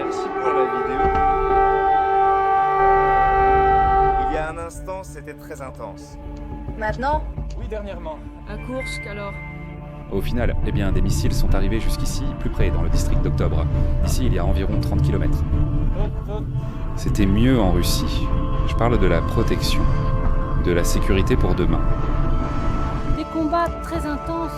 Merci pour la vidéo. Il y a un instant, c'était très intense. Maintenant? Oui, dernièrement. À Koursk alors. Au final, eh bien, des missiles sont arrivés jusqu'ici, plus près, dans le district d'Octobre. Ici, il y a environ 30 km. C'était mieux en Russie. Je parle de la protection, de la sécurité pour demain. Des combats très intenses.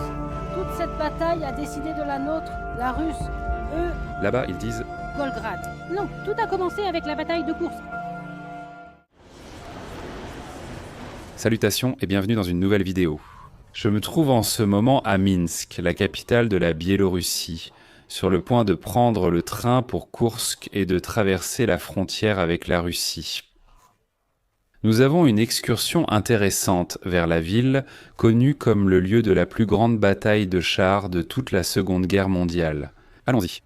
Toute cette bataille a décidé de la nôtre, la Russe. Eux, Là-bas, ils disent Golgrad. Non, tout a commencé avec la bataille de Koursk. Salutations et bienvenue dans une nouvelle vidéo. Je me trouve en ce moment à Minsk, la capitale de la Biélorussie, sur le point de prendre le train pour Koursk et de traverser la frontière avec la Russie. Nous avons une excursion intéressante vers la ville, connue comme le lieu de la plus grande bataille de chars de toute la Seconde Guerre mondiale. Allons-y.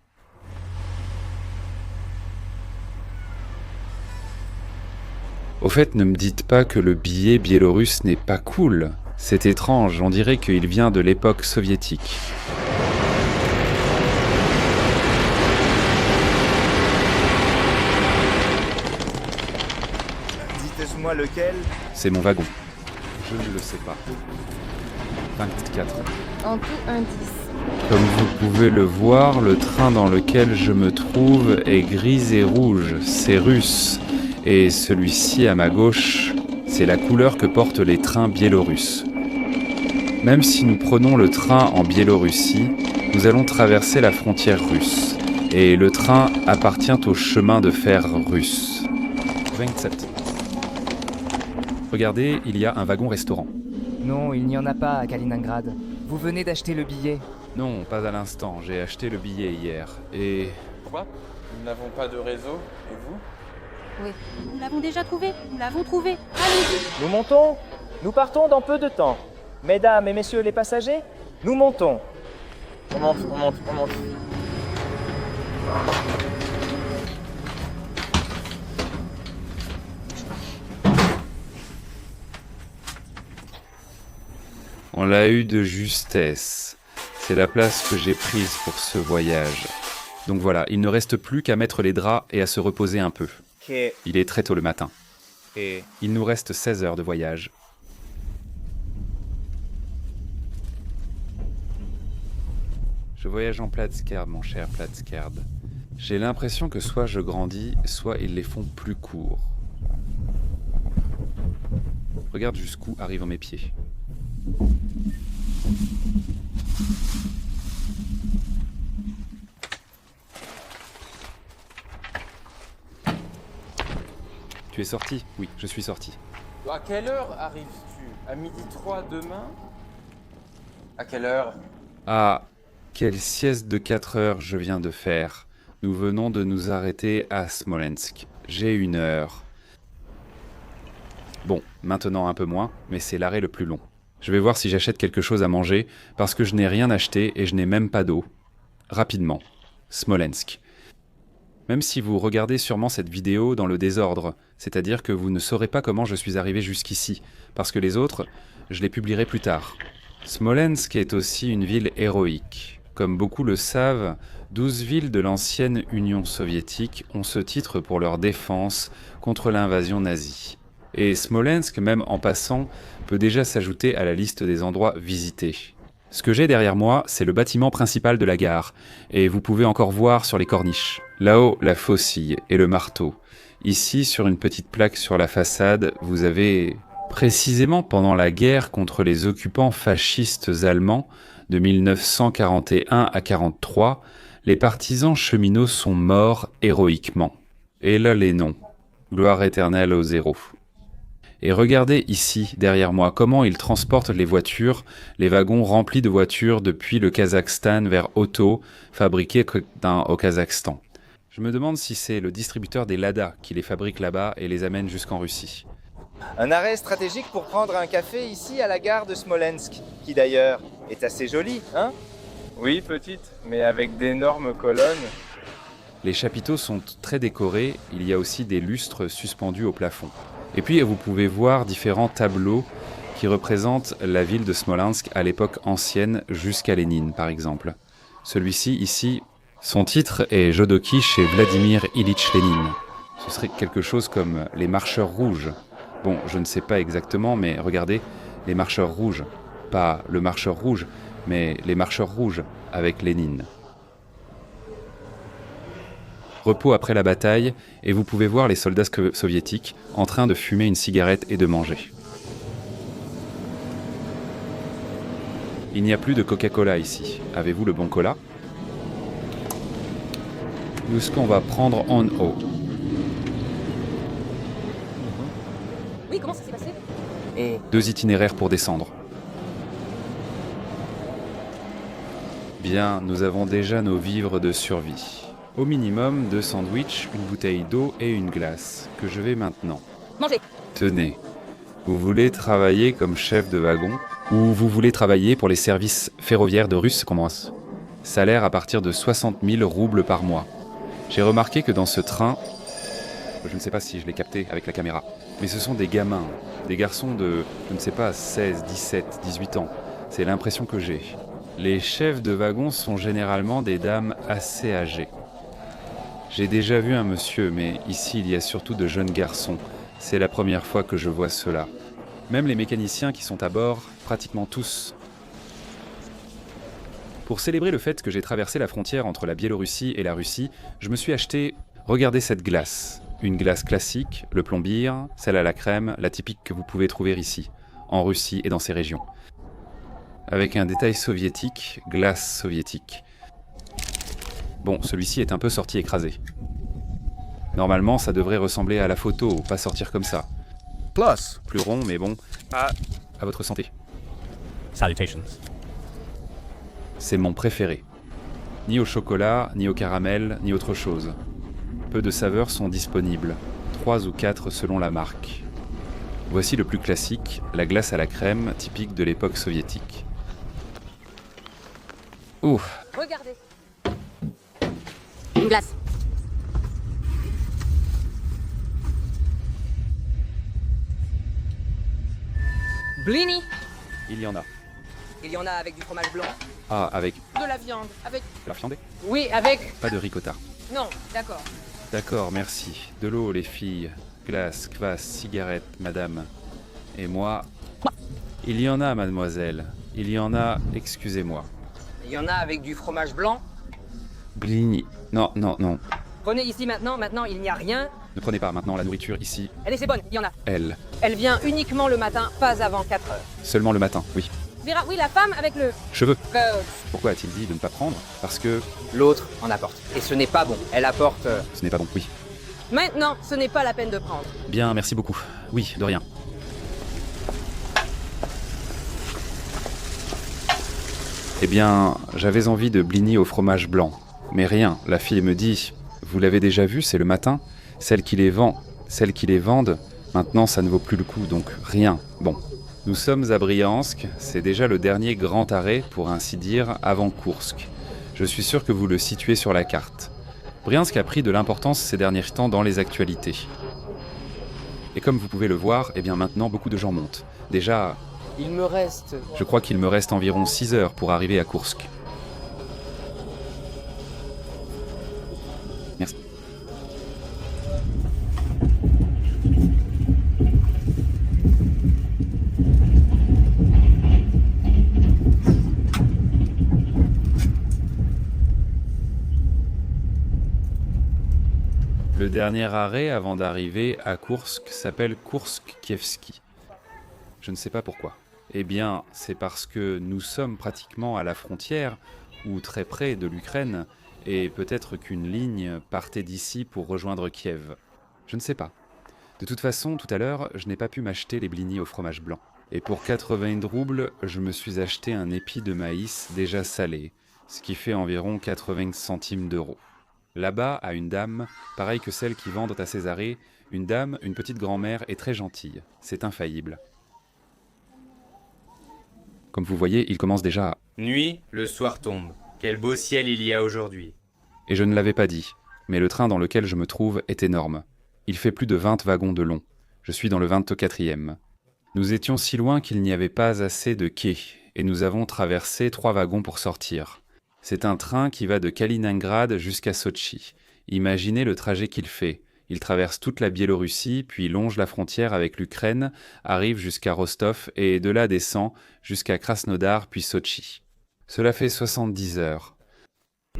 Au fait, ne me dites pas que le billet biélorusse n'est pas cool. C'est étrange, on dirait qu'il vient de l'époque soviétique. Dites-moi lequel. C'est mon wagon. Je ne le sais pas. 24. En tout, un 10. Comme vous pouvez le voir, le train dans lequel je me trouve est gris et rouge. C'est russe. Et celui-ci à ma gauche, c'est la couleur que portent les trains biélorusses. Même si nous prenons le train en Biélorussie, nous allons traverser la frontière russe. Et le train appartient au chemin de fer russe. 27. Regardez, il y a un wagon-restaurant. Non, il n'y en a pas à Kaliningrad. Vous venez d'acheter le billet. Non, pas à l'instant. J'ai acheté le billet hier. Et... Quoi? Nous n'avons pas de réseau, et vous? Nous l'avons déjà trouvé. Nous l'avons trouvé. Allez-y. Nous montons. Nous partons dans peu de temps. Mesdames et messieurs les passagers, nous montons. On monte, on monte, on monte. On l'a eu de justesse. C'est la place que j'ai prise pour ce voyage. Donc voilà, il ne reste plus qu'à mettre les draps et à se reposer un peu. Il est très tôt le matin. Il nous reste 16 heures de voyage. Je voyage en Platskerd, mon cher Platskerd. J'ai l'impression que soit je grandis, soit ils les font plus courts. Regarde jusqu'où arrivent mes pieds. Tu es sorti? Oui, je suis sorti. À quelle heure arrives-tu? À 12h03 demain? À quelle heure? Ah, quelle sieste de 4 heures je viens de faire. Nous venons de nous arrêter à Smolensk. J'ai 1 heure. Bon, maintenant un peu moins, mais c'est l'arrêt le plus long. Je vais voir si j'achète quelque chose à manger, parce que je n'ai rien acheté et je n'ai même pas d'eau. Rapidement. Smolensk. Même si vous regardez sûrement cette vidéo dans le désordre, c'est-à-dire que vous ne saurez pas comment je suis arrivé jusqu'ici, parce que les autres, je les publierai plus tard. Smolensk est aussi une ville héroïque. Comme beaucoup le savent, 12 villes de l'ancienne Union soviétique ont ce titre pour leur défense contre l'invasion nazie. Et Smolensk, même en passant, peut déjà s'ajouter à la liste des endroits visités. Ce que j'ai derrière moi, c'est le bâtiment principal de la gare, et vous pouvez encore voir sur les corniches. Là-haut, la faucille et le marteau. Ici, sur une petite plaque sur la façade, vous avez... Précisément pendant la guerre contre les occupants fascistes allemands de 1941 à 1943, les partisans cheminots sont morts héroïquement. Et là les noms. Gloire éternelle aux héros. Et regardez ici, derrière moi, comment ils transportent les voitures, les wagons remplis de voitures depuis le Kazakhstan vers Auto, fabriqués au Kazakhstan. Je me demande si c'est le distributeur des Lada qui les fabrique là-bas et les amène jusqu'en Russie. Un arrêt stratégique pour prendre un café ici à la gare de Smolensk, qui d'ailleurs est assez jolie, hein? Oui, petite, mais avec d'énormes colonnes. Les chapiteaux sont très décorés, il y a aussi des lustres suspendus au plafond. Et puis vous pouvez voir différents tableaux qui représentent la ville de Smolensk à l'époque ancienne jusqu'à Lénine par exemple. Celui-ci ici Son titre est Jodoki chez Vladimir Ilitch Lénine. Ce serait quelque chose comme les marcheurs rouges. Bon, je ne sais pas exactement, mais regardez, les marcheurs rouges. Pas le marcheur rouge, mais les marcheurs rouges avec Lénine. Repos après la bataille, et vous pouvez voir les soldats soviétiques en train de fumer une cigarette et de manger. Il n'y a plus de Coca-Cola ici. Avez-vous le bon cola? Où est-ce qu'on va prendre en haut? Oui, comment ça s'est passé? Et 2 itinéraires pour descendre. Bien, nous avons déjà nos vivres de survie. Au minimum 2 sandwichs, une bouteille d'eau et une glace, que je vais maintenant. Manger. Tenez, vous voulez travailler comme chef de wagon ou vous voulez travailler pour les services ferroviaires de Russes commence. Salaire à partir de 60 000 roubles par mois. J'ai remarqué que dans ce train, je ne sais pas si je l'ai capté avec la caméra, mais ce sont des gamins, des garçons de, je ne sais pas, 16, 17, 18 ans. C'est l'impression que j'ai. Les chefs de wagon sont généralement des dames assez âgées. J'ai déjà vu un monsieur, mais ici il y a surtout de jeunes garçons. C'est la première fois que je vois cela. Même les mécaniciens qui sont à bord, pratiquement tous. Pour célébrer le fait que j'ai traversé la frontière entre la Biélorussie et la Russie, je me suis acheté, regardez cette glace. Une glace classique, le plombier, celle à la crème, la typique que vous pouvez trouver ici, en Russie et dans ces régions. Avec un détail soviétique, glace soviétique. Bon, celui-ci est un peu sorti écrasé. Normalement, ça devrait ressembler à la photo, pas sortir comme ça. Plus. Plus rond, mais bon. À votre santé. Salutations. C'est mon préféré. Ni au chocolat, ni au caramel, ni autre chose. Peu de saveurs sont disponibles, 3 ou 4 selon la marque. Voici le plus classique, la glace à la crème, typique de l'époque soviétique. Ouh, Regardez. Une glace. Blini. il y en a. Il y en a avec du fromage blanc. Ah, avec De la viande. Avec... la fiandée? Oui, avec... Pas de ricotta. Non, d'accord. D'accord, merci. De l'eau, les filles. Glace, kvass, cigarette, madame. Et moi... Il y en a, mademoiselle. Il y en a, excusez-moi. Il y en a avec du fromage blanc. Blini. Non, non, non. Prenez ici maintenant, il n'y a rien. Ne prenez pas maintenant la nourriture ici. Elle est c'est bonne, il y en a. Elle. Elle vient uniquement le matin, pas avant 4 heures. Seulement le matin, oui. Vera, oui, la femme avec le... Cheveux. Pourquoi a-t-il dit de ne pas prendre? Parce que L'autre en apporte. Et ce n'est pas bon. Elle apporte... ce n'est pas bon, oui. Maintenant, ce n'est pas la peine de prendre. Bien, merci beaucoup. Oui, de rien. Eh bien, j'avais envie de blini au fromage blanc. Mais rien, la fille me dit, vous l'avez déjà vu, c'est le matin. Celles qui les vendent, maintenant ça ne vaut plus le coup, donc rien. Bon. Nous sommes à Briansk, c'est déjà le dernier grand arrêt, pour ainsi dire, avant Koursk. Je suis sûr que vous le situez sur la carte. Briansk a pris de l'importance ces derniers temps dans les actualités. Et comme vous pouvez le voir, eh bien maintenant beaucoup de gens montent. Déjà, Il me reste... je crois qu'il me reste environ 6 heures pour arriver à Koursk. Merci. Le dernier arrêt avant d'arriver à Koursk s'appelle Koursk-Kievski. Je ne sais pas pourquoi. Eh bien, c'est parce que nous sommes pratiquement à la frontière, ou très près de l'Ukraine, et peut-être qu'une ligne partait d'ici pour rejoindre Kiev. Je ne sais pas. De toute façon, tout à l'heure, je n'ai pas pu m'acheter les blinis au fromage blanc. Et pour 80 roubles, je me suis acheté un épi de maïs déjà salé, ce qui fait environ 80 centimes d'euros. Là-bas, à une dame, pareille que celles qui vendent à Césarée, une dame, une petite grand-mère, est très gentille. C'est infaillible. Comme vous voyez, il commence déjà à... Nuit, le soir tombe. Quel beau ciel il y a aujourd'hui. Et je ne l'avais pas dit, mais le train dans lequel je me trouve est énorme. Il fait plus de 20 wagons de long. Je suis dans le 24e. Nous étions si loin qu'il n'y avait pas assez de quais, et nous avons traversé 3 wagons pour sortir. C'est un train qui va de Kaliningrad jusqu'à Sotchi. Imaginez le trajet qu'il fait. Il traverse toute la Biélorussie, puis longe la frontière avec l'Ukraine, arrive jusqu'à Rostov et de là descend jusqu'à Krasnodar puis Sotchi. Cela fait 70 heures.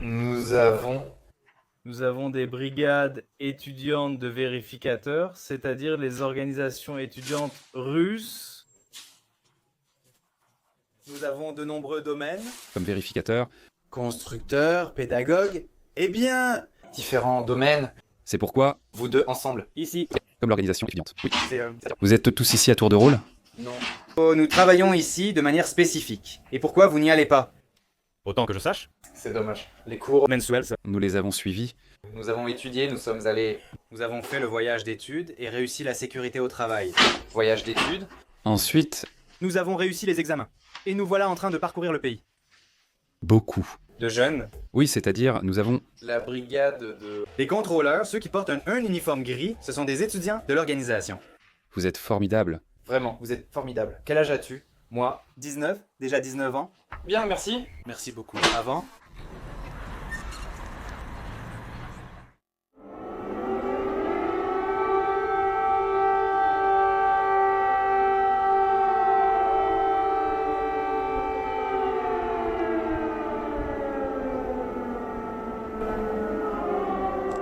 Nous avons des brigades étudiantes de vérificateurs, c'est-à-dire les organisations étudiantes russes. Nous avons de nombreux domaines. Comme vérificateur, Constructeurs, pédagogues. Eh bien, différents domaines. c'est pourquoi, Vous deux ensemble. Ici. comme l'organisation étudiante. Oui. C'est Vous êtes tous ici à tour de rôle? non. Oh, nous travaillons ici de manière spécifique. Et pourquoi vous n'y allez pas? Autant que je sache. C'est dommage. Les cours Mensuel, ça. Nous les avons suivis. Nous avons étudié, nous sommes allés. Nous avons fait le voyage d'études et réussi la sécurité au travail. Voyage d'études. Ensuite, Nous avons réussi les examens. Et nous voilà en train de parcourir le pays. beaucoup. De jeunes. Oui, c'est-à-dire, nous avons... La brigade de. Les contrôleurs, ceux qui portent un uniforme gris, ce sont des étudiants de l'organisation. Vous êtes formidables. Vraiment, vous êtes formidable. Quel âge as-tu? Moi. 19, déjà 19 ans. Bien, merci. Merci beaucoup. Avant.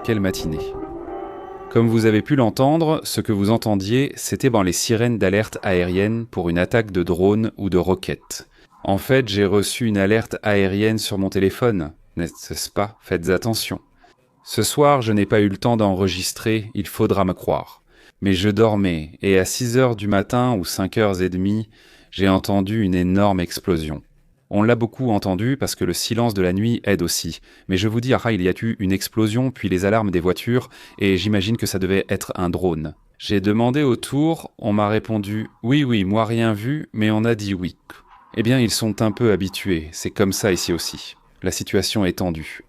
Quelle matinée. Comme vous avez pu l'entendre, ce que vous entendiez, c'était les sirènes d'alerte aérienne pour une attaque de drone ou de roquette. En fait, j'ai reçu une alerte aérienne sur mon téléphone, n'est-ce pas? Faites attention. Ce soir, je n'ai pas eu le temps d'enregistrer, il faudra me croire. Mais je dormais, et à 6 heures du matin ou 5h30, j'ai entendu une énorme explosion. On l'a beaucoup entendu parce que le silence de la nuit aide aussi. Mais je vous dis, il y a eu une explosion, puis les alarmes des voitures, et j'imagine que ça devait être un drone. J'ai demandé autour, on m'a répondu « Oui, moi rien vu, mais on a dit oui ». Eh bien, ils sont un peu habitués, c'est comme ça ici aussi. La situation est tendue.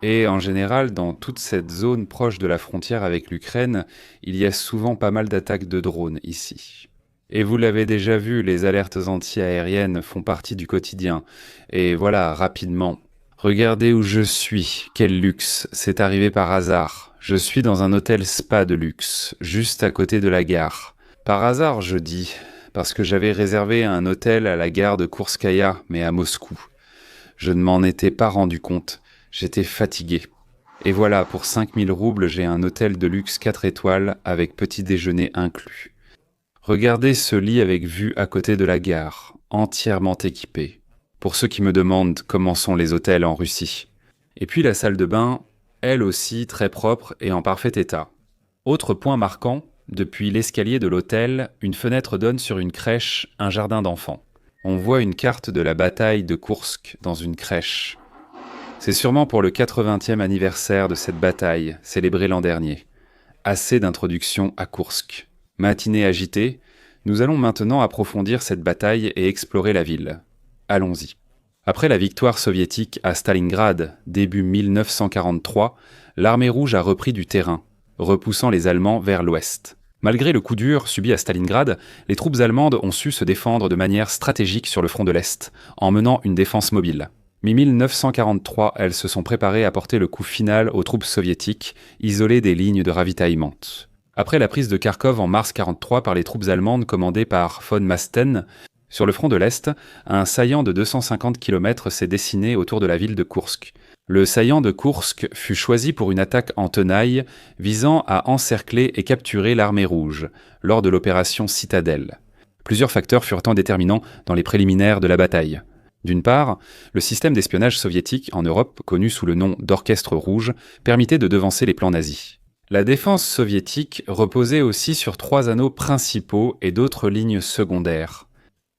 Et en général, dans toute cette zone proche de la frontière avec l'Ukraine, il y a souvent pas mal d'attaques de drones ici. Et vous l'avez déjà vu, les alertes anti-aériennes font partie du quotidien. Et voilà, rapidement. Regardez où je suis, quel luxe, c'est arrivé par hasard. Je suis dans un hôtel spa de luxe, juste à côté de la gare. Par hasard, je dis, parce que j'avais réservé un hôtel à la gare de Kourskaya, mais à Moscou. Je ne m'en étais pas rendu compte, j'étais fatigué. Et voilà, pour 5000 roubles, j'ai un hôtel de luxe 4 étoiles avec petit déjeuner inclus. Regardez ce lit avec vue à côté de la gare, entièrement équipé. Pour ceux qui me demandent comment sont les hôtels en Russie. Et puis la salle de bain, elle aussi très propre et en parfait état. Autre point marquant, depuis l'escalier de l'hôtel, une fenêtre donne sur une crèche, un jardin d'enfants. On voit une carte de la bataille de Koursk dans une crèche. C'est sûrement pour le 80e anniversaire de cette bataille, célébrée l'an dernier. Assez d'introduction à Koursk. Matinée agitée, nous allons maintenant approfondir cette bataille et explorer la ville. Allons-y. Après la victoire soviétique à Stalingrad, début 1943, l'armée rouge a repris du terrain, repoussant les Allemands vers l'ouest. Malgré le coup dur subi à Stalingrad, les troupes allemandes ont su se défendre de manière stratégique sur le front de l'Est, en menant une défense mobile. Mi-1943, elles se sont préparées à porter le coup final aux troupes soviétiques, isolées des lignes de ravitaillement. Après la prise de Kharkov en mars 1943 par les troupes allemandes commandées par von Masten, sur le front de l'Est, un saillant de 250 km s'est dessiné autour de la ville de Koursk. Le saillant de Koursk fut choisi pour une attaque en tenaille visant à encercler et capturer l'armée rouge, lors de l'opération Citadelle. Plusieurs facteurs furent déterminants dans les préliminaires de la bataille. D'une part, le système d'espionnage soviétique en Europe, connu sous le nom d'Orchestre Rouge, permettait de devancer les plans nazis. La défense soviétique reposait aussi sur 3 anneaux principaux et d'autres lignes secondaires,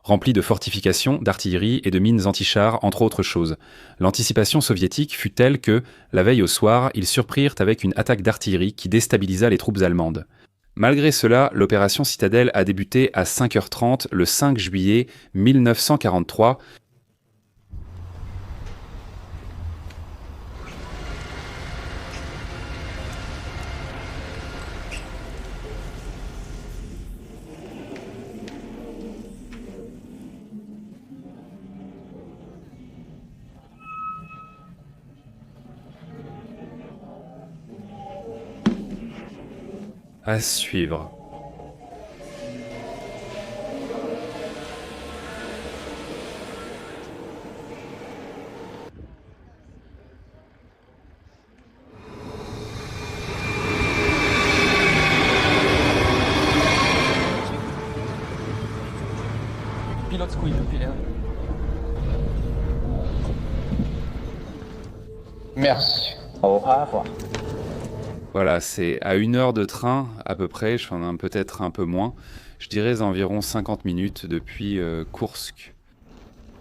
remplis de fortifications, d'artillerie et de mines antichars, entre autres choses. L'anticipation soviétique fut telle que, la veille au soir, ils surprirent avec une attaque d'artillerie qui déstabilisa les troupes allemandes. Malgré cela, l'opération Citadelle a débuté à 5h30 le 5 juillet 1943, À suivre. Pilote squid, pilote. Merci. Au revoir. Voilà, c'est à 1 heure de train à peu près, j'en ai peut-être un peu moins, je dirais environ 50 minutes depuis Koursk.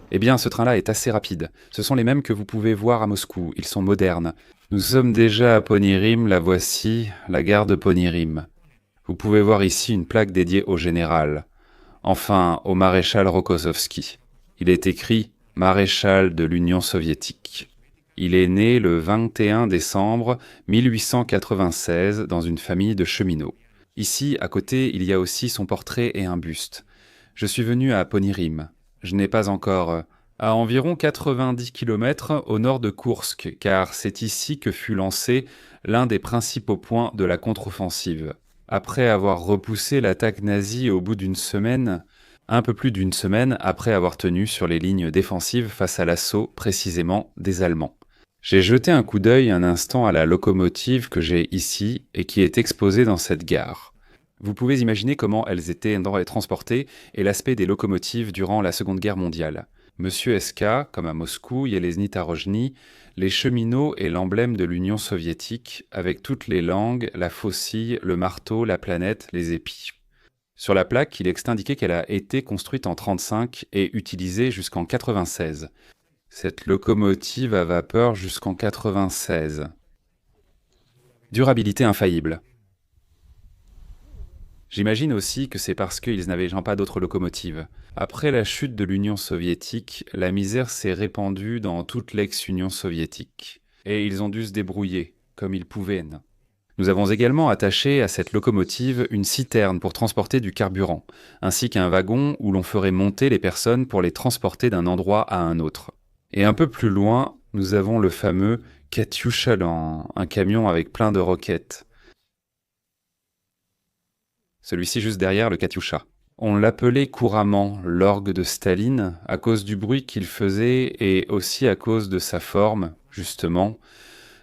Eh bien, ce train-là est assez rapide. Ce sont les mêmes que vous pouvez voir à Moscou, ils sont modernes. Nous sommes déjà à Ponirim, la voici, la gare de Ponirim. Vous pouvez voir ici une plaque dédiée au général, enfin au maréchal Rokossovski. Il est écrit « Maréchal de l'Union soviétique ». Il est né le 21 décembre 1896 dans une famille de cheminots. Ici, à côté, il y a aussi son portrait et un buste. Je suis venu à Ponirim. Je n'ai pas encore... à environ 90 km au nord de Koursk, car c'est ici que fut lancé l'un des principaux points de la contre-offensive. Après avoir repoussé l'attaque nazie au bout d'une semaine, un peu plus d'une semaine après avoir tenu sur les lignes défensives face à l'assaut précisément des Allemands. J'ai jeté un coup d'œil un instant à la locomotive que j'ai ici et qui est exposée dans cette gare. Vous pouvez imaginer comment elles étaient transportées et l'aspect des locomotives durant la Seconde Guerre mondiale. Monsieur SK, comme à Moscou, Yelezny Tarojny, les cheminots et l'emblème de l'Union soviétique, avec toutes les langues, la faucille, le marteau, la planète, les épis. Sur la plaque, il est indiqué qu'elle a été construite en 1935 et utilisée jusqu'en 1996. Cette locomotive à vapeur jusqu'en 1996. Durabilité infaillible. J'imagine aussi que c'est parce qu'ils n'avaient pas d'autres locomotives. Après la chute de l'Union soviétique, la misère s'est répandue dans toute l'ex-Union soviétique. Et ils ont dû se débrouiller, comme ils pouvaient. Nous avons également attaché à cette locomotive une citerne pour transporter du carburant, ainsi qu'un wagon où l'on ferait monter les personnes pour les transporter d'un endroit à un autre. Et un peu plus loin, nous avons le fameux Katyusha-Lan, un camion avec plein de roquettes. Celui-ci juste derrière le Katyusha. On l'appelait couramment l'orgue de Staline à cause du bruit qu'il faisait et aussi à cause de sa forme, justement,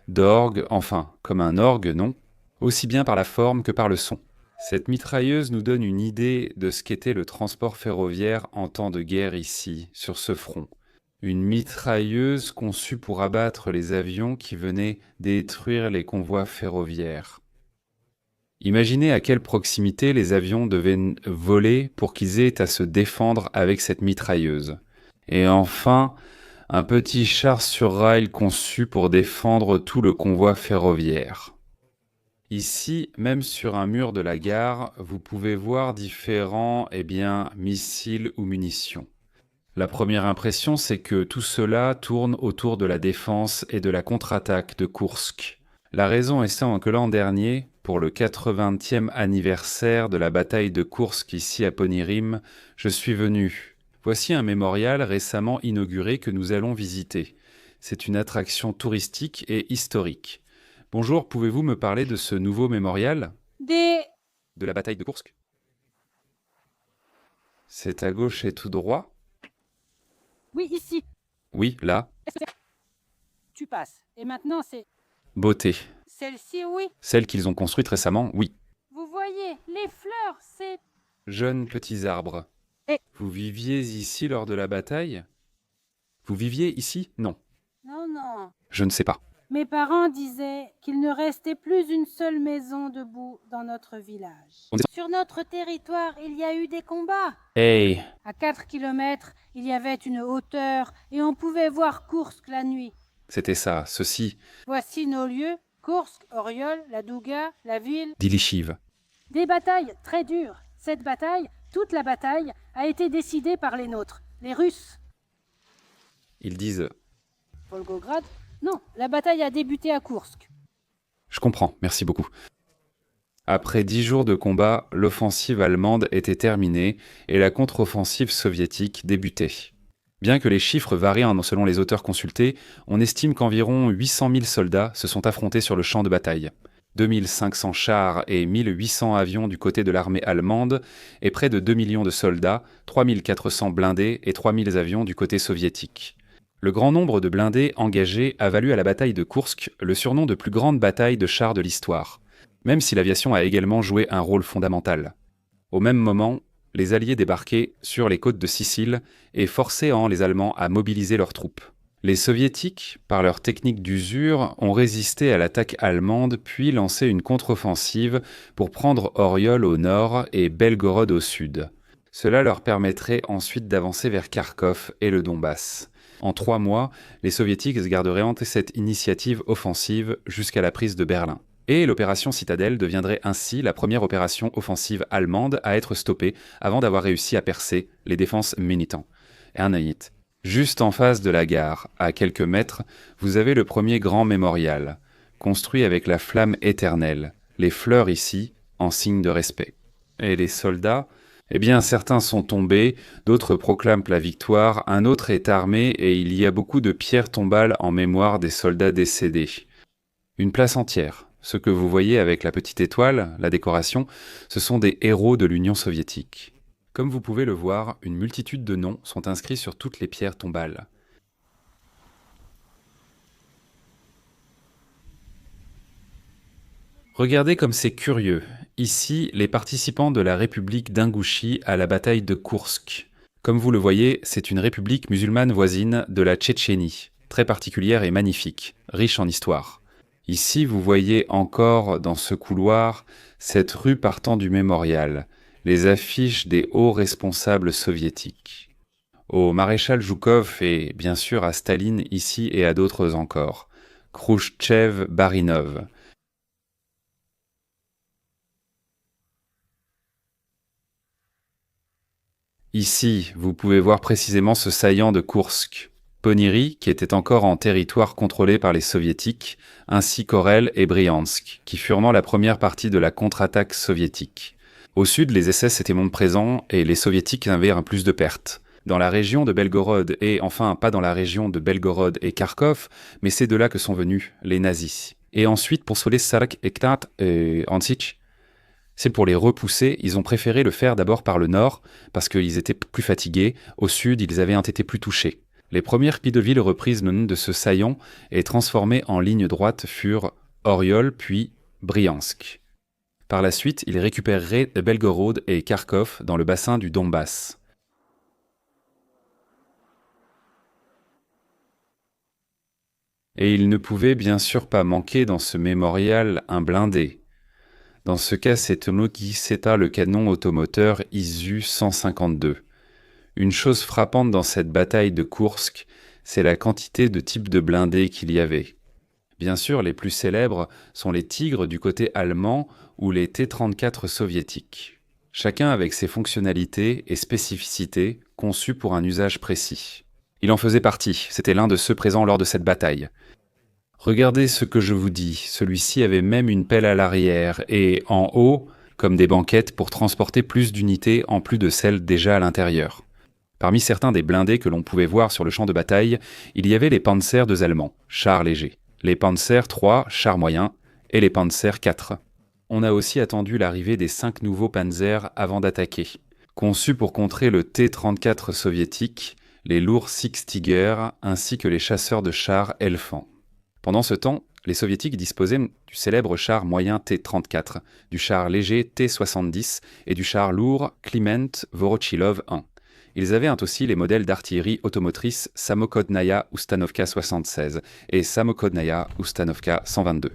d'orgue, enfin, comme un orgue, non, aussi bien par la forme que par le son. Cette mitrailleuse nous donne une idée de ce qu'était le transport ferroviaire en temps de guerre ici, sur ce front. Une mitrailleuse conçue pour abattre les avions qui venaient détruire les convois ferroviaires. Imaginez à quelle proximité les avions devaient voler pour qu'ils aient à se défendre avec cette mitrailleuse. Et enfin, un petit char sur rail conçu pour défendre tout le convoi ferroviaire. Ici, même sur un mur de la gare, vous pouvez voir différents, missiles ou munitions. La première impression, c'est que tout cela tourne autour de la défense et de la contre-attaque de Koursk. La raison étant que l'an dernier, pour le 80e anniversaire de la bataille de Koursk ici à Ponirim, je suis venu. Voici un mémorial récemment inauguré que nous allons visiter. C'est une attraction touristique et historique. Bonjour, pouvez-vous me parler de ce nouveau mémorial ? De la bataille de Koursk ? C'est à gauche et tout droit ? Oui, ici. Oui, là. Tu passes. Et maintenant, c'est... Beauté. Celle-ci, oui. Celle qu'ils ont construite récemment, oui. Vous voyez, les fleurs, c'est... Jeunes petits arbres. Et... Vous viviez ici lors de la bataille ? Vous viviez ici ? Non. Non, non. Je ne sais pas. Mes parents disaient qu'il ne restait plus une seule maison debout dans notre village. Sur notre territoire, il y a eu des combats. Hey. À 4 kilomètres, il y avait une hauteur et on pouvait voir Koursk la nuit. C'était ça, ceci. Voici nos lieux, Koursk, Oriol, la Douga, la ville. Dilishiv. Des batailles très dures. Cette bataille, toute la bataille, a été décidée par les nôtres, les Russes. Ils disent... Volgograd ? Non, la bataille a débuté à Koursk. Je comprends, merci beaucoup. Après 10 jours de combat, l'offensive allemande était terminée et la contre-offensive soviétique débutait. Bien que les chiffres varient selon les auteurs consultés, on estime qu'environ 800 000 soldats se sont affrontés sur le champ de bataille. 2500 chars et 1800 avions du côté de l'armée allemande et près de 2 millions de soldats, 3400 blindés et 3000 avions du côté soviétique. Le grand nombre de blindés engagés a valu à la bataille de Koursk le surnom de plus grande bataille de chars de l'histoire, même si l'aviation a également joué un rôle fondamental. Au même moment, les Alliés débarquaient sur les côtes de Sicile et forçaient les Allemands à mobiliser leurs troupes. Les Soviétiques, par leur technique d'usure, ont résisté à l'attaque allemande puis lancé une contre-offensive pour prendre Oriol au nord et Belgorod au sud. Cela leur permettrait ensuite d'avancer vers Kharkov et le Donbass. En 3 mois, les Soviétiques garderaient cette initiative offensive jusqu'à la prise de Berlin. Et l'opération Citadelle deviendrait ainsi la première opération offensive allemande à être stoppée avant d'avoir réussi à percer les défenses Militant. Erneuit. Juste en face de la gare, à quelques mètres, vous avez le premier grand mémorial, construit avec la flamme éternelle, les fleurs ici, en signe de respect. Et les soldats ? Eh bien, certains sont tombés, d'autres proclament la victoire, un autre est armé et il y a beaucoup de pierres tombales en mémoire des soldats décédés. Une place entière. Ce que vous voyez avec la petite étoile, la décoration, ce sont des héros de l'Union soviétique. Comme vous pouvez le voir, une multitude de noms sont inscrits sur toutes les pierres tombales. Regardez comme c'est curieux. Ici, les participants de la République d'Ingouchie à la bataille de Koursk. Comme vous le voyez, c'est une république musulmane voisine de la Tchétchénie, très particulière et magnifique, riche en histoire. Ici, vous voyez encore dans ce couloir cette rue partant du mémorial, les affiches des hauts responsables soviétiques. Au maréchal Joukov et bien sûr à Staline ici et à d'autres encore. Khrouchtchev, Barinov. Ici, vous pouvez voir précisément ce saillant de Koursk. Ponyri, qui était encore en territoire contrôlé par les soviétiques, ainsi qu'Orel et Briansk, qui furent la première partie de la contre-attaque soviétique. Au sud, les SS étaient moins présents et les soviétiques avaient un plus de pertes. Dans la région de Belgorod, et enfin pas dans la région de Belgorod et Kharkov, mais c'est de là que sont venus les nazis. Et ensuite, pour Soledar, Ektat et Ansich, c'est pour les repousser, ils ont préféré le faire d'abord par le nord, parce qu'ils étaient plus fatigués, au sud, ils avaient été plus touchés. Les premières bidonvilles reprises le nom de ce saillant et transformées en ligne droite furent Oriol puis Briansk. Par la suite, ils récupéreraient Belgorod et Kharkov dans le bassin du Donbass. Et il ne pouvait bien sûr pas manquer dans ce mémorial un blindé. Dans ce cas, c'est Nokiseta, le canon automoteur ISU 152. Une chose frappante dans cette bataille de Koursk, c'est la quantité de types de blindés qu'il y avait. Bien sûr, les plus célèbres sont les Tigres du côté allemand ou les T-34 soviétiques. Chacun avec ses fonctionnalités et spécificités conçues pour un usage précis. Il en faisait partie, c'était l'un de ceux présents lors de cette bataille. Regardez ce que je vous dis, celui-ci avait même une pelle à l'arrière et en haut, comme des banquettes pour transporter plus d'unités en plus de celles déjà à l'intérieur. Parmi certains des blindés que l'on pouvait voir sur le champ de bataille, il y avait les Panzer II allemands, chars légers, les Panzer III, chars moyens, et les Panzer IV. On a aussi attendu l'arrivée des 5 nouveaux Panzer avant d'attaquer. Conçus pour contrer le T-34 soviétique, les lourds Six Tiger, ainsi que les chasseurs de chars Elfant. Pendant ce temps, les soviétiques disposaient du célèbre char moyen T-34, du char léger T-70 et du char lourd Kliment Vorochilov 1. Ils avaient aussi les modèles d'artillerie automotrice Samochodnaya Ustanovka 76 et Samochodnaya Ustanovka 122.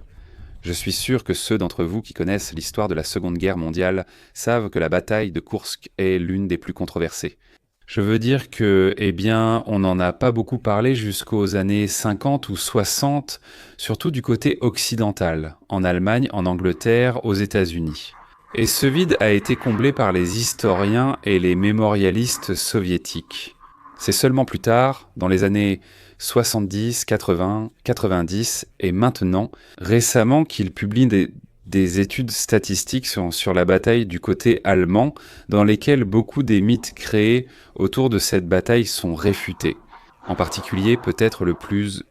Je suis sûr que ceux d'entre vous qui connaissent l'histoire de la Seconde Guerre mondiale savent que la bataille de Koursk est l'une des plus controversées. Je veux dire que, on n'en a pas beaucoup parlé jusqu'aux années 50 ou 60, surtout du côté occidental, en Allemagne, en Angleterre, aux États-Unis. Et ce vide a été comblé par les historiens et les mémorialistes soviétiques. C'est seulement plus tard, dans les années 70, 80, 90 et maintenant, récemment, qu'ils publient des études statistiques sur la bataille du côté allemand, dans lesquelles beaucoup des mythes créés autour de cette bataille sont réfutés. En particulier, peut-être le plus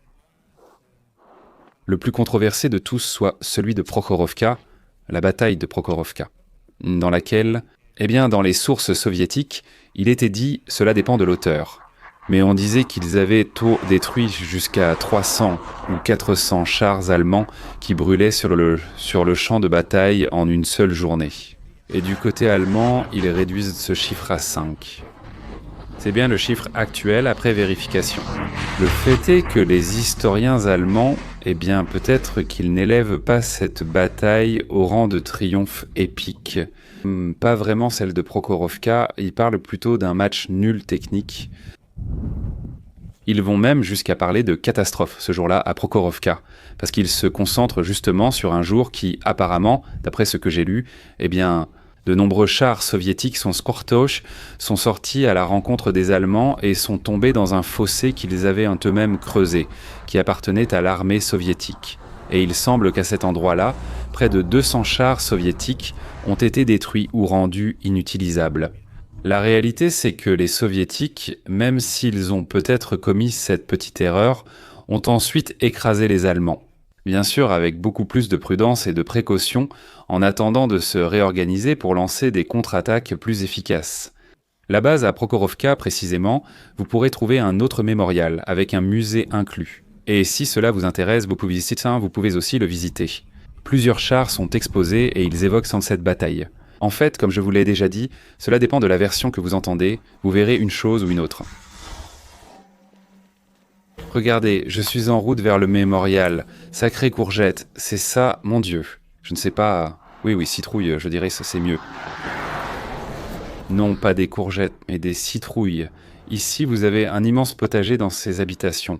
le plus controversé de tous soit celui de Prokhorovka, la bataille de Prokhorovka, dans laquelle, dans les sources soviétiques, il était dit « cela dépend de l'auteur ». Mais on disait qu'ils avaient détruit jusqu'à 300 ou 400 chars allemands qui brûlaient sur le champ de bataille en une seule journée. Et du côté allemand, ils réduisent ce chiffre à 5. C'est bien le chiffre actuel après vérification. Le fait est que les historiens allemands, peut-être qu'ils n'élèvent pas cette bataille au rang de triomphe épique. Pas vraiment celle de Prokhorovka, ils parlent plutôt d'un match nul technique. Ils vont même jusqu'à parler de catastrophe ce jour-là à Prokhorovka, parce qu'ils se concentrent justement sur un jour qui, apparemment, d'après ce que j'ai lu, de nombreux chars soviétiques sont sortis à la rencontre des Allemands et sont tombés dans un fossé qu'ils avaient eux-mêmes creusé, qui appartenait à l'armée soviétique. Et il semble qu'à cet endroit-là, près de 200 chars soviétiques ont été détruits ou rendus inutilisables. La réalité, c'est que les soviétiques, même s'ils ont peut-être commis cette petite erreur, ont ensuite écrasé les Allemands. Bien sûr avec beaucoup plus de prudence et de précaution, en attendant de se réorganiser pour lancer des contre-attaques plus efficaces. La base à Prokhorovka, précisément, vous pourrez trouver un autre mémorial, avec un musée inclus. Et si cela vous intéresse, vous pouvez aussi le visiter. Plusieurs chars sont exposés et ils évoquent cette bataille. En fait, comme je vous l'ai déjà dit, cela dépend de la version que vous entendez, vous verrez une chose ou une autre. Regardez, je suis en route vers le mémorial. Sacrée courgette, c'est ça, mon Dieu. Je ne sais pas... Oui, citrouille, je dirais ça c'est mieux. Non, pas des courgettes, mais des citrouilles. Ici, vous avez un immense potager dans ces habitations.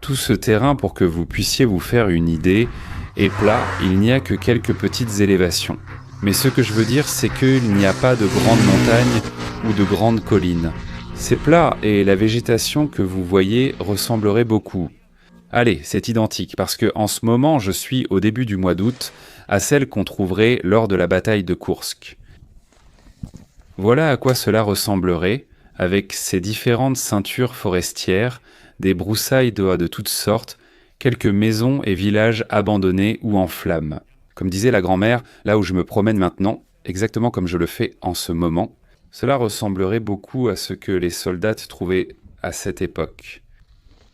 Tout ce terrain, pour que vous puissiez vous faire une idée, est plat, il n'y a que quelques petites élévations. Mais ce que je veux dire, c'est qu'il n'y a pas de grandes montagnes ou de grandes collines. C'est plat et la végétation que vous voyez ressemblerait beaucoup. Allez, c'est identique, parce que en ce moment, je suis au début du mois d'août, à celle qu'on trouverait lors de la bataille de Koursk. Voilà à quoi cela ressemblerait, avec ces différentes ceintures forestières, des broussailles de toutes sortes, quelques maisons et villages abandonnés ou en flammes. Comme disait la grand-mère, là où je me promène maintenant, exactement comme je le fais en ce moment, cela ressemblerait beaucoup à ce que les soldats trouvaient à cette époque.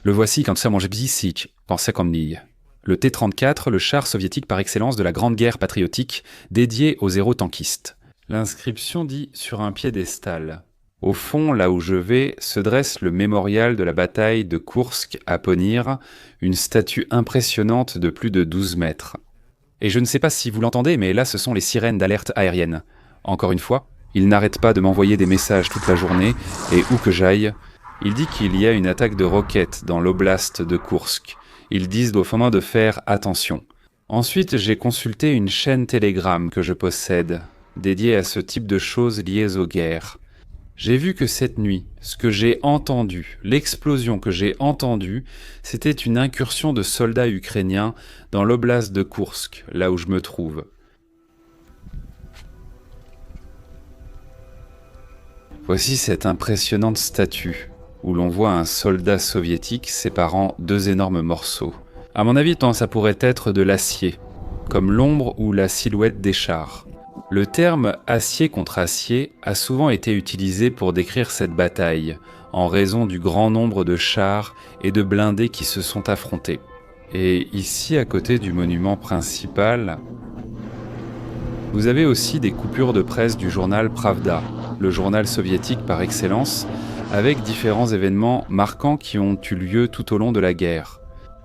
Le voici quand ça mangeait bzisich, pensait comme ni. Le T-34, le char soviétique par excellence de la Grande Guerre patriotique, dédié aux héros tankistes. L'inscription dit sur un piédestal. Au fond, là où je vais, se dresse le mémorial de la bataille de Koursk à Ponir, une statue impressionnante de plus de 12 mètres. Et je ne sais pas si vous l'entendez, mais là ce sont les sirènes d'alerte aérienne. Encore une fois, ils n'arrêtent pas de m'envoyer des messages toute la journée, et où que j'aille, il dit qu'il y a une attaque de roquettes dans l'oblast de Koursk. Ils disent au fond de faire attention. Ensuite, j'ai consulté une chaîne Telegram que je possède, dédiée à ce type de choses liées aux guerres. J'ai vu que cette nuit, ce que j'ai entendu, l'explosion que j'ai entendue, c'était une incursion de soldats ukrainiens dans l'oblast de Koursk, là où je me trouve. Voici cette impressionnante statue, où l'on voit un soldat soviétique séparant deux énormes morceaux. À mon avis, ça pourrait être de l'acier, comme l'ombre ou la silhouette des chars. Le terme « acier contre acier » a souvent été utilisé pour décrire cette bataille, en raison du grand nombre de chars et de blindés qui se sont affrontés. Et ici, à côté du monument principal, vous avez aussi des coupures de presse du journal Pravda, le journal soviétique par excellence, avec différents événements marquants qui ont eu lieu tout au long de la guerre.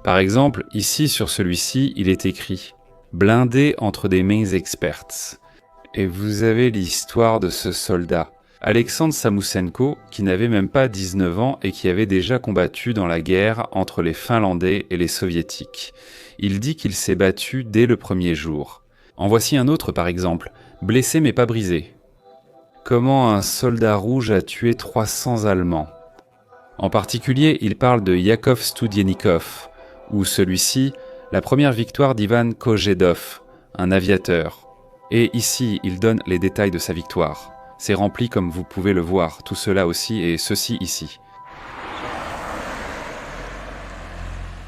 Par exemple, ici sur celui-ci, il est écrit « Blindé entre des mains expertes ». Et vous avez l'histoire de ce soldat, Alexandre Samoussenko, qui n'avait même pas 19 ans et qui avait déjà combattu dans la guerre entre les Finlandais et les Soviétiques. Il dit qu'il s'est battu dès le premier jour. En voici un autre par exemple, blessé mais pas brisé. Comment un soldat rouge a tué 300 Allemands. En particulier, il parle de Yakov Studienikov, ou celui-ci, la première victoire d'Ivan Kojedov, un aviateur. Et ici, il donne les détails de sa victoire. C'est rempli comme vous pouvez le voir, tout cela aussi et ceci ici.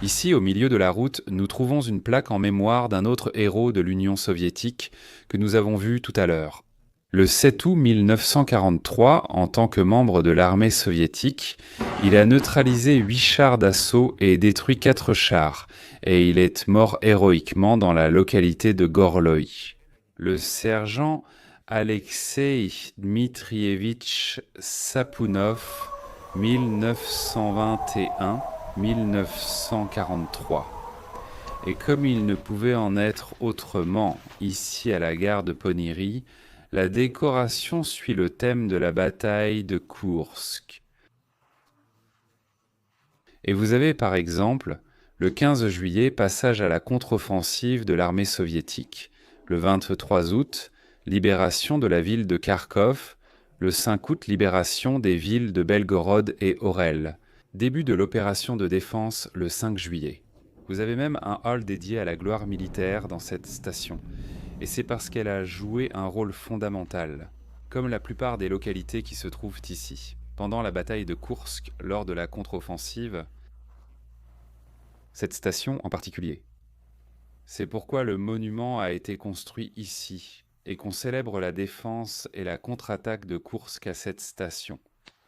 Ici, au milieu de la route, nous trouvons une plaque en mémoire d'un autre héros de l'Union soviétique que nous avons vu tout à l'heure. Le 7 août 1943, en tant que membre de l'armée soviétique, il a neutralisé 8 chars d'assaut et détruit 4 chars, et il est mort héroïquement dans la localité de Gorloï. Le sergent Alexei Dmitrievitch Sapounov, 1921-1943. Et comme il ne pouvait en être autrement ici à la gare de Ponyri, la décoration suit le thème de la bataille de Koursk. Et vous avez par exemple le 15 juillet, passage à la contre-offensive de l'armée soviétique. Le 23 août, libération de la ville de Kharkov. Le 5 août, libération des villes de Belgorod et Orel. Début de l'opération de défense le 5 juillet. Vous avez même un hall dédié à la gloire militaire dans cette station. Et c'est parce qu'elle a joué un rôle fondamental, comme la plupart des localités qui se trouvent ici. Pendant la bataille de Koursk, lors de la contre-offensive, cette station en particulier. C'est pourquoi le monument a été construit ici, et qu'on célèbre la défense et la contre-attaque de Koursk à cette station.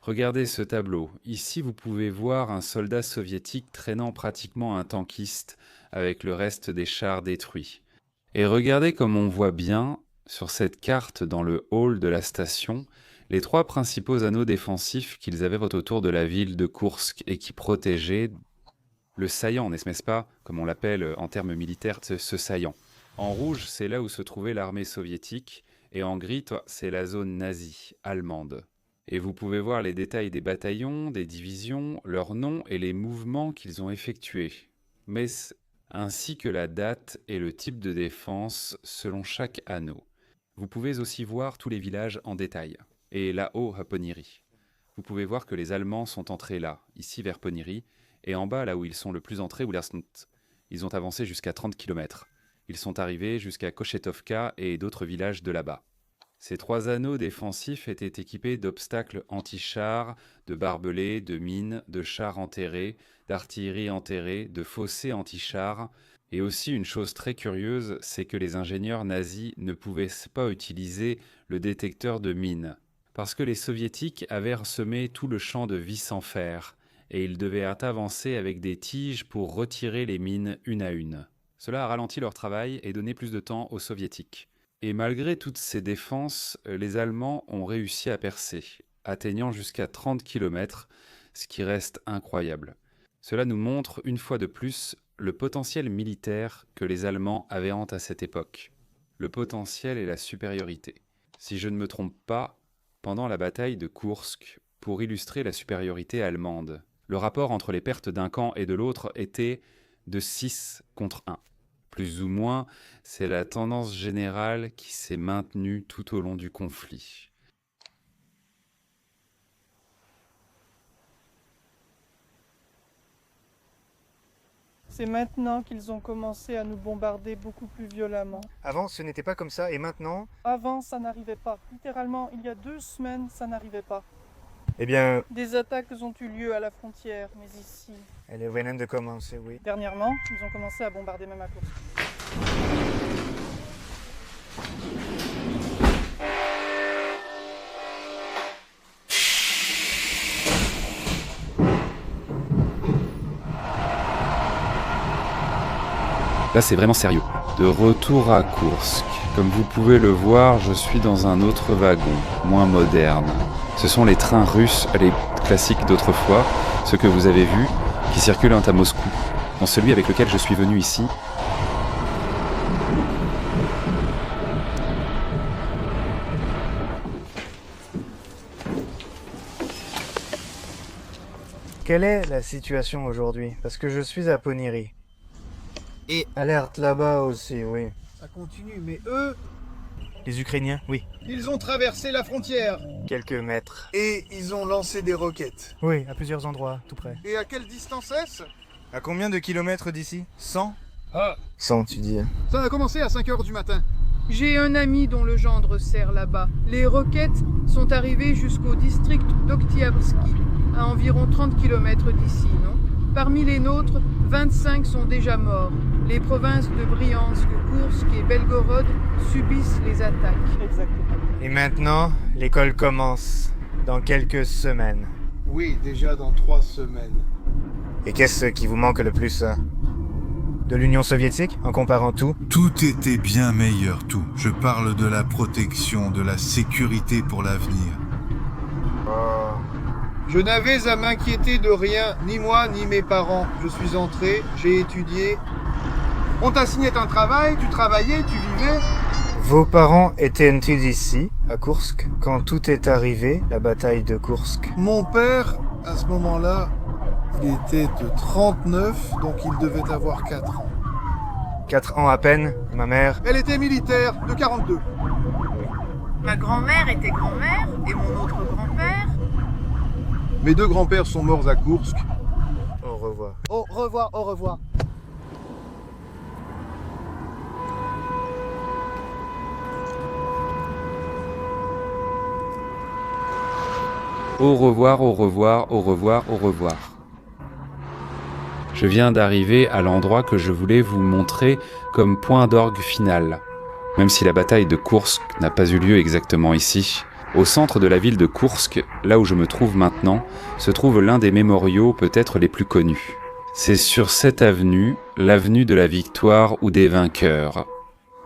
Regardez ce tableau. Ici, vous pouvez voir un soldat soviétique traînant pratiquement un tankiste avec le reste des chars détruits. Et regardez comme on voit bien, sur cette carte dans le hall de la station, les 3 principaux anneaux défensifs qu'ils avaient autour de la ville de Koursk et qui protégeaient le saillant, n'est-ce pas, comme on l'appelle en termes militaires, ce saillant. En rouge, c'est là où se trouvait l'armée soviétique, et en gris, c'est la zone nazie, allemande. Et vous pouvez voir les détails des bataillons, des divisions, leurs noms et les mouvements qu'ils ont effectués. Mais ainsi que la date et le type de défense selon chaque anneau. Vous pouvez aussi voir tous les villages en détail. Et là-haut à Ponyri. Vous pouvez voir que les Allemands sont entrés là, ici vers Ponyri, et en bas, là où ils sont le plus entrés, ils ont avancé jusqu'à 30 km. Ils sont arrivés jusqu'à Kochetovka et d'autres villages de là-bas. Ces 3 anneaux défensifs étaient équipés d'obstacles anti-chars, de barbelés, de mines, de chars enterrés, d'artillerie enterrée, de fossés anti-chars. Et aussi une chose très curieuse, c'est que les ingénieurs nazis ne pouvaient pas utiliser le détecteur de mines. Parce que les soviétiques avaient semé tout le champ de vis en fer, et ils devaient avancer avec des tiges pour retirer les mines une à une. Cela a ralenti leur travail et donné plus de temps aux soviétiques. Et malgré toutes ces défenses, les Allemands ont réussi à percer, atteignant jusqu'à 30 km, ce qui reste incroyable. Cela nous montre une fois de plus le potentiel militaire que les Allemands avaient à cette époque. Le potentiel et la supériorité. Si je ne me trompe pas, pendant la bataille de Koursk, pour illustrer la supériorité allemande, le rapport entre les pertes d'un camp et de l'autre était de 6 contre 1. Plus ou moins, c'est la tendance générale qui s'est maintenue tout au long du conflit. C'est maintenant qu'ils ont commencé à nous bombarder beaucoup plus violemment. Avant, ce n'était pas comme ça, et maintenant? Avant, ça n'arrivait pas. Littéralement, il y a 2 semaines, ça n'arrivait pas. Eh bien... Des attaques ont eu lieu à la frontière, mais ici... Elles viennent de commencer, oui. Dernièrement, ils ont commencé à bombarder même à Koursk. Là, c'est vraiment sérieux. De retour à Koursk. Comme vous pouvez le voir, je suis dans un autre wagon, moins moderne. Ce sont les trains russes, les classiques d'autrefois, ceux que vous avez vus, qui circulent à Moscou. Dans celui avec lequel je suis venu ici, Quelle est la situation aujourd'hui? Parce que je suis à Ponyri. Et alerte là-bas aussi, oui. Ça continue, mais eux... Les Ukrainiens, oui. Ils ont traversé la frontière. Quelques mètres. Et ils ont lancé des roquettes. Oui, à plusieurs endroits, tout près. Et à quelle distance est-ce? À combien de kilomètres d'ici? 100? Ah. 100, tu dis. Ça a commencé à 5 h du matin. J'ai un ami dont le gendre sert là-bas. Les roquettes sont arrivées jusqu'au district d'Oktyabrsky, à environ 30 km d'ici, non? Parmi les nôtres, 25 sont déjà morts. Les provinces de Briansk, Koursk et Belgorod subissent les attaques. Exactement. Et maintenant, l'école commence. Dans quelques semaines. Oui, déjà dans 3 semaines. Et qu'est-ce qui vous manque le plus de l'Union soviétique, en comparant tout? Tout était bien meilleur, tout. Je parle de la protection, de la sécurité pour l'avenir. Je n'avais à m'inquiéter de rien, ni moi, ni mes parents. Je suis entré, j'ai étudié. On t'a signé un travail, tu travaillais, tu vivais. Vos parents étaient-ils ici, à Koursk, quand tout est arrivé, la bataille de Koursk? Mon père, à ce moment-là, il était de 39, donc il devait avoir 4 ans. 4 ans à peine, ma mère? Elle était militaire, de 42. Ma grand-mère était grand-mère, et mon autre grand-père... Mes 2 grands-pères sont morts à Koursk. Au revoir. Au revoir, au revoir. Au revoir, au revoir, au revoir, au revoir. Je viens d'arriver à l'endroit que je voulais vous montrer comme point d'orgue final. Même si la bataille de Koursk n'a pas eu lieu exactement ici, au centre de la ville de Koursk, là où je me trouve maintenant, se trouve l'un des mémoriaux peut-être les plus connus. C'est sur cette avenue, l'avenue de la victoire ou des vainqueurs.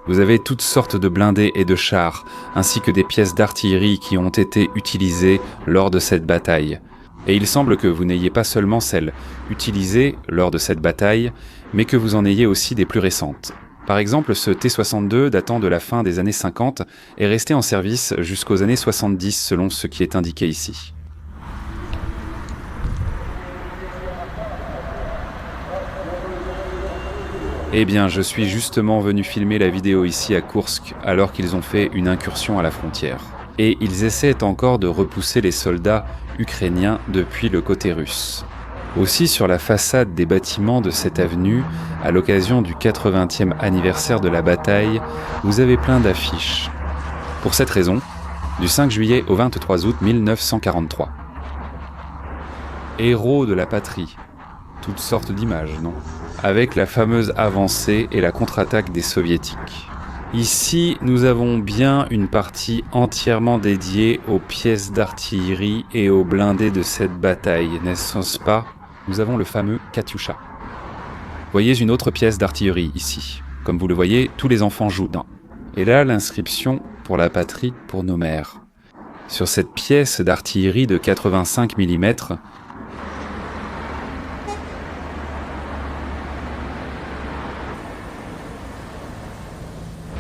Vous avez toutes sortes de blindés et de chars, ainsi que des pièces d'artillerie qui ont été utilisées lors de cette bataille. Et il semble que vous n'ayez pas seulement celles utilisées lors de cette bataille, mais que vous en ayez aussi des plus récentes. Par exemple, ce T-62 datant de la fin des années 50 est resté en service jusqu'aux années 70 selon ce qui est indiqué ici. Eh bien, je suis justement venu filmer la vidéo ici à Koursk alors qu'ils ont fait une incursion à la frontière. Et ils essaient encore de repousser les soldats ukrainiens depuis le côté russe. Aussi sur la façade des bâtiments de cette avenue, à l'occasion du 80e anniversaire de la bataille, vous avez plein d'affiches. Pour cette raison, du 5 juillet au 23 août 1943. Héros de la patrie. Toutes sortes d'images, non ? Avec la fameuse avancée et la contre-attaque des soviétiques. Ici, nous avons bien une partie entièrement dédiée aux pièces d'artillerie et aux blindés de cette bataille, n'est-ce pas ? Nous avons le fameux Katyusha. Voyez une autre pièce d'artillerie ici. Comme vous le voyez, tous les enfants jouent dans. Et là, l'inscription « Pour la patrie, pour nos mères ». Sur cette pièce d'artillerie de 85 mm,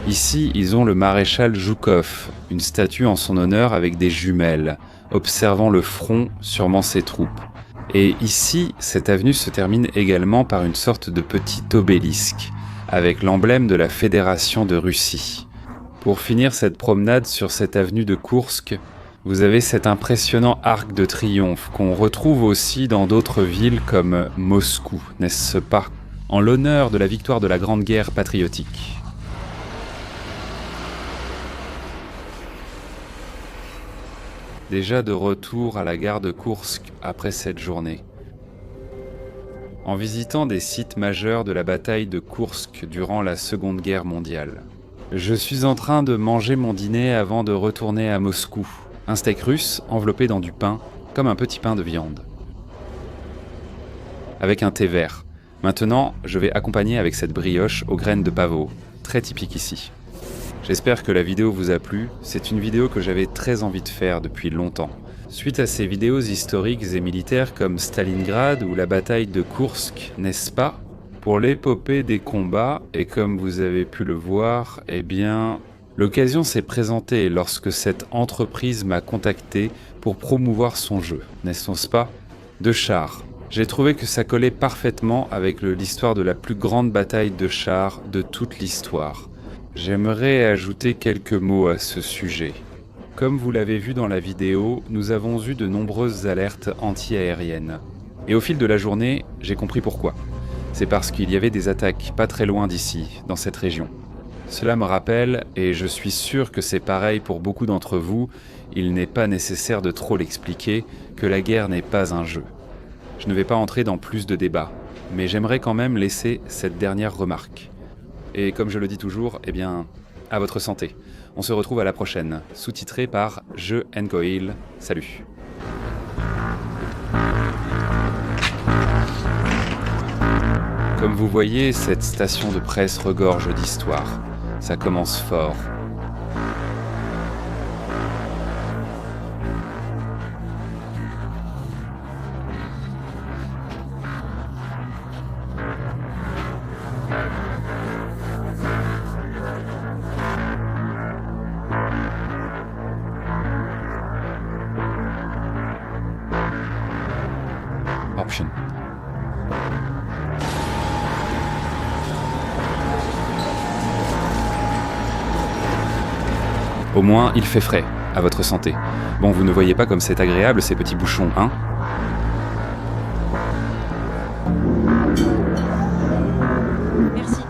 ici, ils ont le maréchal Zhukov, une statue en son honneur avec des jumelles, observant le front, sûrement ses troupes. Et ici, cette avenue se termine également par une sorte de petit obélisque, avec l'emblème de la Fédération de Russie. Pour finir cette promenade sur cette avenue de Koursk, vous avez cet impressionnant arc de triomphe qu'on retrouve aussi dans d'autres villes comme Moscou, n'est-ce pas ? En l'honneur de la victoire de la Grande Guerre patriotique. Déjà de retour à la gare de Koursk après cette journée. En visitant des sites majeurs de la bataille de Koursk durant la Seconde Guerre mondiale. Je suis en train de manger mon dîner avant de retourner à Moscou. Un steak russe enveloppé dans du pain, comme un petit pain de viande. Avec un thé vert. Maintenant, je vais accompagner avec cette brioche aux graines de pavot, très typique ici. J'espère que la vidéo vous a plu, c'est une vidéo que j'avais très envie de faire depuis longtemps. Suite à ces vidéos historiques et militaires comme Stalingrad ou la bataille de Koursk, n'est-ce pas ? Pour l'épopée des combats, et comme vous avez pu le voir, eh bien, l'occasion s'est présentée lorsque cette entreprise m'a contacté pour promouvoir son jeu, n'est-ce pas ? De chars. J'ai trouvé que ça collait parfaitement avec l'histoire de la plus grande bataille de chars de toute l'histoire. J'aimerais ajouter quelques mots à ce sujet. Comme vous l'avez vu dans la vidéo, nous avons eu de nombreuses alertes anti-aériennes. Et au fil de la journée, j'ai compris pourquoi. C'est parce qu'il y avait des attaques pas très loin d'ici, dans cette région. Cela me rappelle, et je suis sûr que c'est pareil pour beaucoup d'entre vous, il n'est pas nécessaire de trop l'expliquer, que la guerre n'est pas un jeu. Je ne vais pas entrer dans plus de débats. mais j'aimerais quand même laisser cette dernière remarque. Et comme je le dis toujours, eh bien, à votre santé. On se retrouve à la prochaine, sous-titré par Je N'Coil. Salut. Comme vous voyez, cette station de presse regorge d'histoire. Ça commence fort. Option. Au moins, il fait frais, à votre santé. Bon, vous ne voyez pas comme c'est agréable ces petits bouchons, hein? Merci.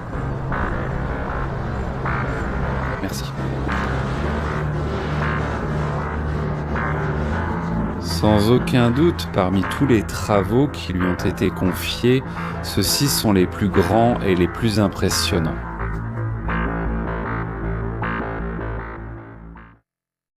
Merci. Sans aucun doute, parmi tous les travaux qui lui ont été confiés, ceux-ci sont les plus grands et les plus impressionnants.